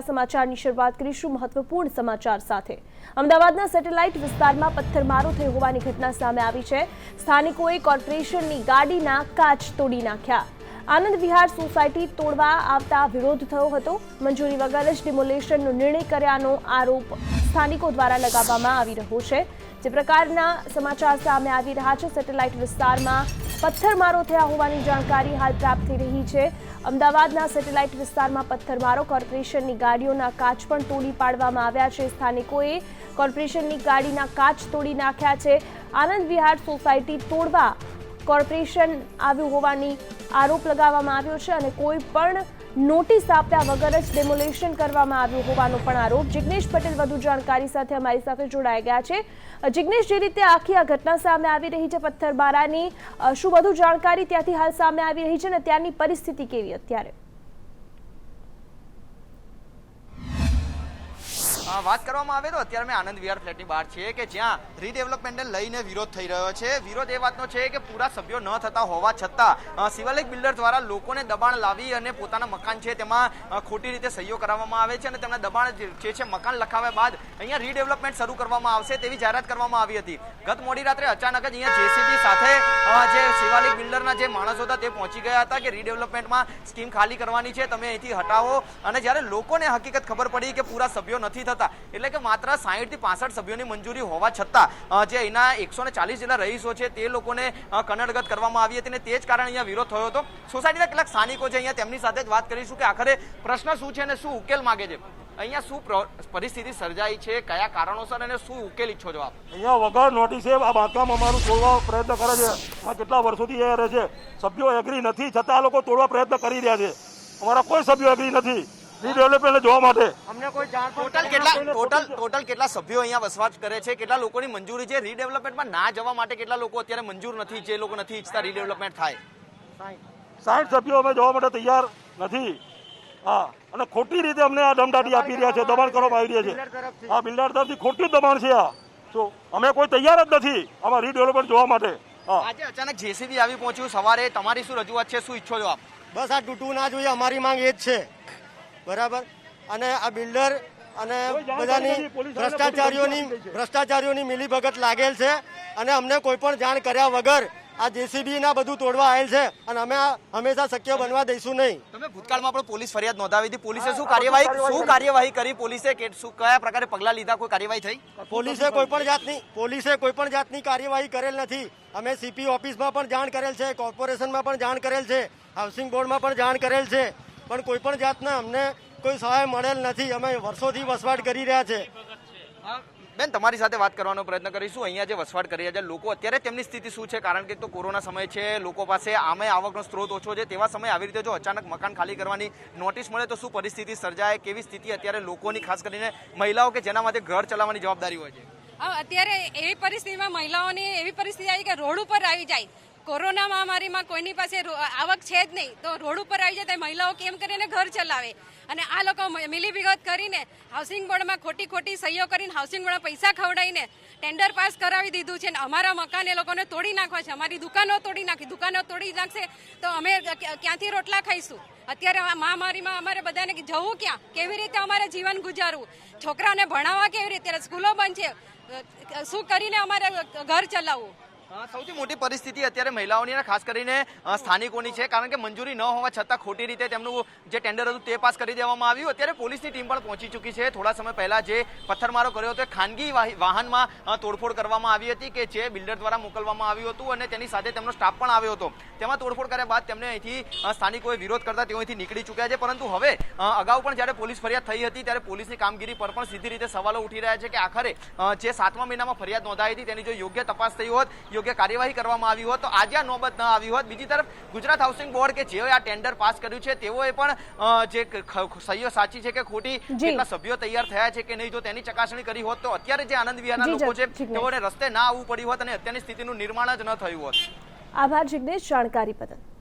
સમાચારની શરૂઆત કરીશું મહત્વપૂર્ણ સમાચાર સાથે। અમદાવાદના સેટેલાઇટ વિસ્તારમાં પથ્થરમારો થઈ હોવાની ઘટના સામે આવી છે। સ્થાનિકોએ કોર્પોરેશનની ગાડીના કાચ તોડી નાખ્યા। આનંદ વિહાર સોસાયટી તોડવા આવતા વિરોધ થયો હતો। મંજૂરી વગર જ ડિમોલેશનનો નિર્ણય કર્યાનો આરોપ સ્થાનિકો દ્વારા લગાવવામાં આવી રહ્યો છે। જે પ્રકારના સમાચાર સામે આવી રહ્યા છે, સેટેલાઇટ વિસ્તારમાં પથ્થરમારો થયા હોવાની જાણકારી હાલ પ્રાપ્ત થઈ રહી છે। અમદાવાદના સેટેલાઇટ વિસ્તારમાં પથ્થરમારો, કોર્પોરેશનની ગાડીઓના કાચ પણ તોડી પાડવામાં આવ્યા છે। સ્થાનિકોએ કોર્પોરેશનની ગાડીના કાચ તોડી નાખ્યા છે। આનંદ વિહાર સોસાયટી તોડવા કોર્પોરેશન આવ્યું હોવાની આરોપ લગાવવામાં આવ્યો છે અને કોઈ પણ નોટિસ આપ્યા વગર જ ડેમોલેશન કરવામાં આવ્યું હોવાનો પણ આરોપ। જિગ્નેશ પટેલ વધુ જાણકારી સાથે અમારી સાથે જોડાઈ ગયા છે। જિગ્નેશ, જે રીતે આખી આ ઘટના સામે આવી રહી છે પથ્થરમારાની, શું વધુ જાણકારી ત્યાંથી હાલ સામે આવી રહી છે અને ત્યાંની પરિસ્થિતિ કેવી અત્યારે? વાત કરવામાં આવે તો અત્યારે મેં આનંદ વિહાર ફ્લેટની બહાર છીએ કે જ્યાં રીડેવલપમેન્ટને લઈને વિરોધ થઈ રહ્યો છે। વિરોધ એ વાતનો છે કે પૂરા સભ્યો ન થતા હોવા છતાં શિવાલિક બિલ્ડર દ્વારા લોકોને દબાણ લાવી અને પોતાના મકાન છે તેમાં ખોટી રીતે સહીઓ કરાવવામાં આવે છે અને તેમના દબાણ જે છે મકાન લખાવ્યા બાદ અહીંયા રીડેવલપમેન્ટ શરૂ કરવામાં આવશે તેવી જાહેરાત કરવામાં આવી હતી। ગત મોડી રાત્રે અચાનક જ અહીંયા જેસીબી સાથે જે શિવાલિક બિલ્ડરના જે માણસો હતા તે પહોંચી ગયા હતા કે રીડેવલપમેન્ટમાં સ્કીમ ખાલી કરવાની છે, તમે અહીંથી હટાવો। અને જ્યારે લોકોને હકીકત ખબર પડી કે પૂરા સભ્યો નથી થતા, એટલે કે માત્ર 60 થી 65 સભ્યોની મંજૂરી હોવા છતાં જે અહીંના 140 જેટલા રહીશો છે તે લોકોને કનડગત કરવામાં આવી હતી અને તે જ કારણે અહીંયા વિરોધ થયો હતો। સોસાયટીના કેટલાક સ્થાનિકો છે, અહીંયા તેમની સાથે જ વાત કરીશું કે આખરે પ્રશ્ન શું છે અને શું ઉકેલ માંગે છે। અહીંયા શું પરિસ્થિતિ સર્જાઈ છે, કયા કારણોસર અને શું ઉકેલ ઈચ્છો છો આપ? અહીંયા વગર નોટિસે આ બાંધકામ અમારું તોડવા પ્રયત્ન કરે છે। આ કેટલા વર્ષોથી એ રહે છે, સભ્યો એગ્રી નથી છતાં આ લોકો તોડવા પ્રયત્ન કરી રહ્યા છે। અમારા કોઈ સભ્યો એગ્રી નથી રીડેવલપમેન્ટ જોવા માટે। અમને કોઈ જાણ ટોટલ કેટલા સભ્યો અહીંયા વસવાટ કરે છે, કેટલા લોકોની મંજૂરી છે રીડેવલપમેન્ટમાં ના જવા માટે, કેટલા લોકો અત્યારે મંજૂર નથી, જે લોકો નથી ઈચ્છતા રીડેવલપમેન્ટ થાય? 60 સભ્યો અમે જવા માટે તૈયાર નથી। હા, અને ખોટી રીતે અમને આ દમદાટી આપી રહ્યા છે, દબાણ કરવામાં આવી રહ્યા છે। આ બિલ્ડર તરફથી ખોટી દબાણ છે। આ તો અમે કોઈ તૈયાર જ નથી આમાં રીડેવલપમેન્ટ જોવા માટે। આજે અચાનક જેસીબી આવી પહોંચ્યું સવારે, તમારી શું રજૂઆત છે, શું ઈચ્છો છો આપ? બસ આ તૂટવું ના જોઈએ, અમારી માંગ એ જ છે, બરાબર। અને આ બિલ્ડર અને બધાની ભ્રષ્ટાચારીઓની મિલીભગત લાગેલ છે અને અમને કોઈ પણ જાણ કર્યા વગર આ જેસીબી ના બધું તોડવા આવેલ છે અને અમે હંમેશા શક્ય બનવા દઈશું નહીં। તમે ભૂતકાળમાં પણ પોલીસ ફરિયાદ નોંધાવી હતી, પોલીસે શું કાર્યવાહી કરી? પોલીસે કયા પ્રકારે પગલા લીધા, કોઈ કાર્યવાહી થઈ? પોલીસે કોઈ પણ જાતની કાર્યવાહી કરેલ નથી। અમે સીપી ઓફિસમાં પણ જાણ કરેલ છે, કોર્પોરેશનમાં પણ જાણ કરેલ છે, હાઉસિંગ બોર્ડમાં પણ જાણ કરેલ છે, પણ કોઈ પણ જાતના અમને કોઈ સહાય મળેલ નથી। અમે વર્ષોથી વસવાટ કરી રહ્યા છે। બેન, તમારી સાથે વાત કરવાનો પ્રયત્ન કરીશું। અહીંયા જે વસવાટ કરી રહ્યા છે લોકો, અત્યારે તેમની સ્થિતિ શું છે? કારણ કે તો કોરોના સમય છે, લોકો પાસે આમે આવકનો સ્ત્રોત ઓછો છે, તેવા સમયે આવી રીતે જો અચાનક મકાન ખાલી કરવાની નોટિસ મળે તો શું પરિસ્થિતિ સર્જાય? કેવી સ્થિતિ અત્યારે લોકોની, ખાસ કરીને મહિલાઓ કે જેના માટે ઘર ચલાવવાની જવાબદારી હોય છે? અત્યારે એવી પરિસ્થિતિમાં મહિલાઓની એવી પરિસ્થિતિ આવી કે રોડ ઉપર આવી જાય। કોરોના મહામારીમાં કોઈની પાસે આવક છે જ નહીં, તો રોડ ઉપર આવી જાય તો મહિલાઓ કેમ કરીને ઘર ચલાવે? અને આ લોકો મિલીભગત કરીને હાઉસિંગ બોર્ડમાં ખોટી સહીઓ કરીને હાઉસિંગ બોર્ડમાં પૈસા ખવડાવીને ટેન્ડર પાસ કરાવી દીધું છે અને અમારા મકાન એ લોકોને તોડી નાખવા છે। અમારી દુકાનો તોડી નાખશે તો અમે ક્યાંથી રોટલા ખાઈશું? અત્યારે મહામારીમાં અમારે બધાને જવું ક્યાં, કેવી રીતે અમારે જીવન ગુજારવું, છોકરાઓને ભણાવવા કેવી રીતે, સ્કૂલો બંધ છે, શું કરીને અમારે ઘર ચલાવવું? સૌથી મોટી પરિસ્થિતિ અત્યારે મહિલાઓની ખાસ કરીને સ્થાનિકોની છે, કારણ કે મંજૂરી ન હોવા છતાં ખોટી રીતે તેમનું જે ટેન્ડર હતું તે પાસ કરી દેવામાં આવ્યું। અત્યારે પોલીસની ટીમ પણ પહોંચી ચૂકી છે। થોડા સમય પહેલા જે પથ્થરમારો કર્યો હતો ખાનગી વાહનમાં તોડફોડ કરવામાં આવી હતી કે જે બિલ્ડર દ્વારા મોકલવામાં આવ્યું હતું અને તેની સાથે તેમનો સ્ટાફ પણ આવ્યો હતો। તેમાં તોડફોડ કર્યા બાદ તેમને અહીંથી સ્થાનિકોએ વિરોધ કરતા તેઓ અહીંથી નીકળી ચૂક્યા છે। પરંતુ હવે અગાઉ પણ જ્યારે પોલીસ ફરિયાદ થઈ હતી ત્યારે પોલીસની કામગીરી પર પણ સીધી રીતે સવાલો ઉઠી રહ્યા છે કે આખરે જે 7મા મહિનામાં ફરિયાદ નોંધાઈ હતી તેની જો યોગ્ય તપાસ થઈ હોત, યોગ્ય કાર્યવાહી કરવામાં આવી હોત તો આજે આ નોબત ન આવી હોત। બીજી તરફ ગુજરાત હાઉસિંગ બોર્ડ કે જેઓએ આ ટેન્ડર પાસ કર્યું છે તેઓએ પણ જે સહીઓ સાચી છે કે ખોટી, કેટલા સભ્યો તૈયાર થયા છે કે નહીં, જો તેની ચકાસણી કરી હોત તો અત્યારે જે આનંદ વિહારના લોકો છે તેઓને રસ્તે ના આવવું પડ્યું હોત અને અત્યારની સ્થિતિનું નિર્માણ જ ન થયું હોત। આભાર જિગ્નેશ જાણકારી બદલ।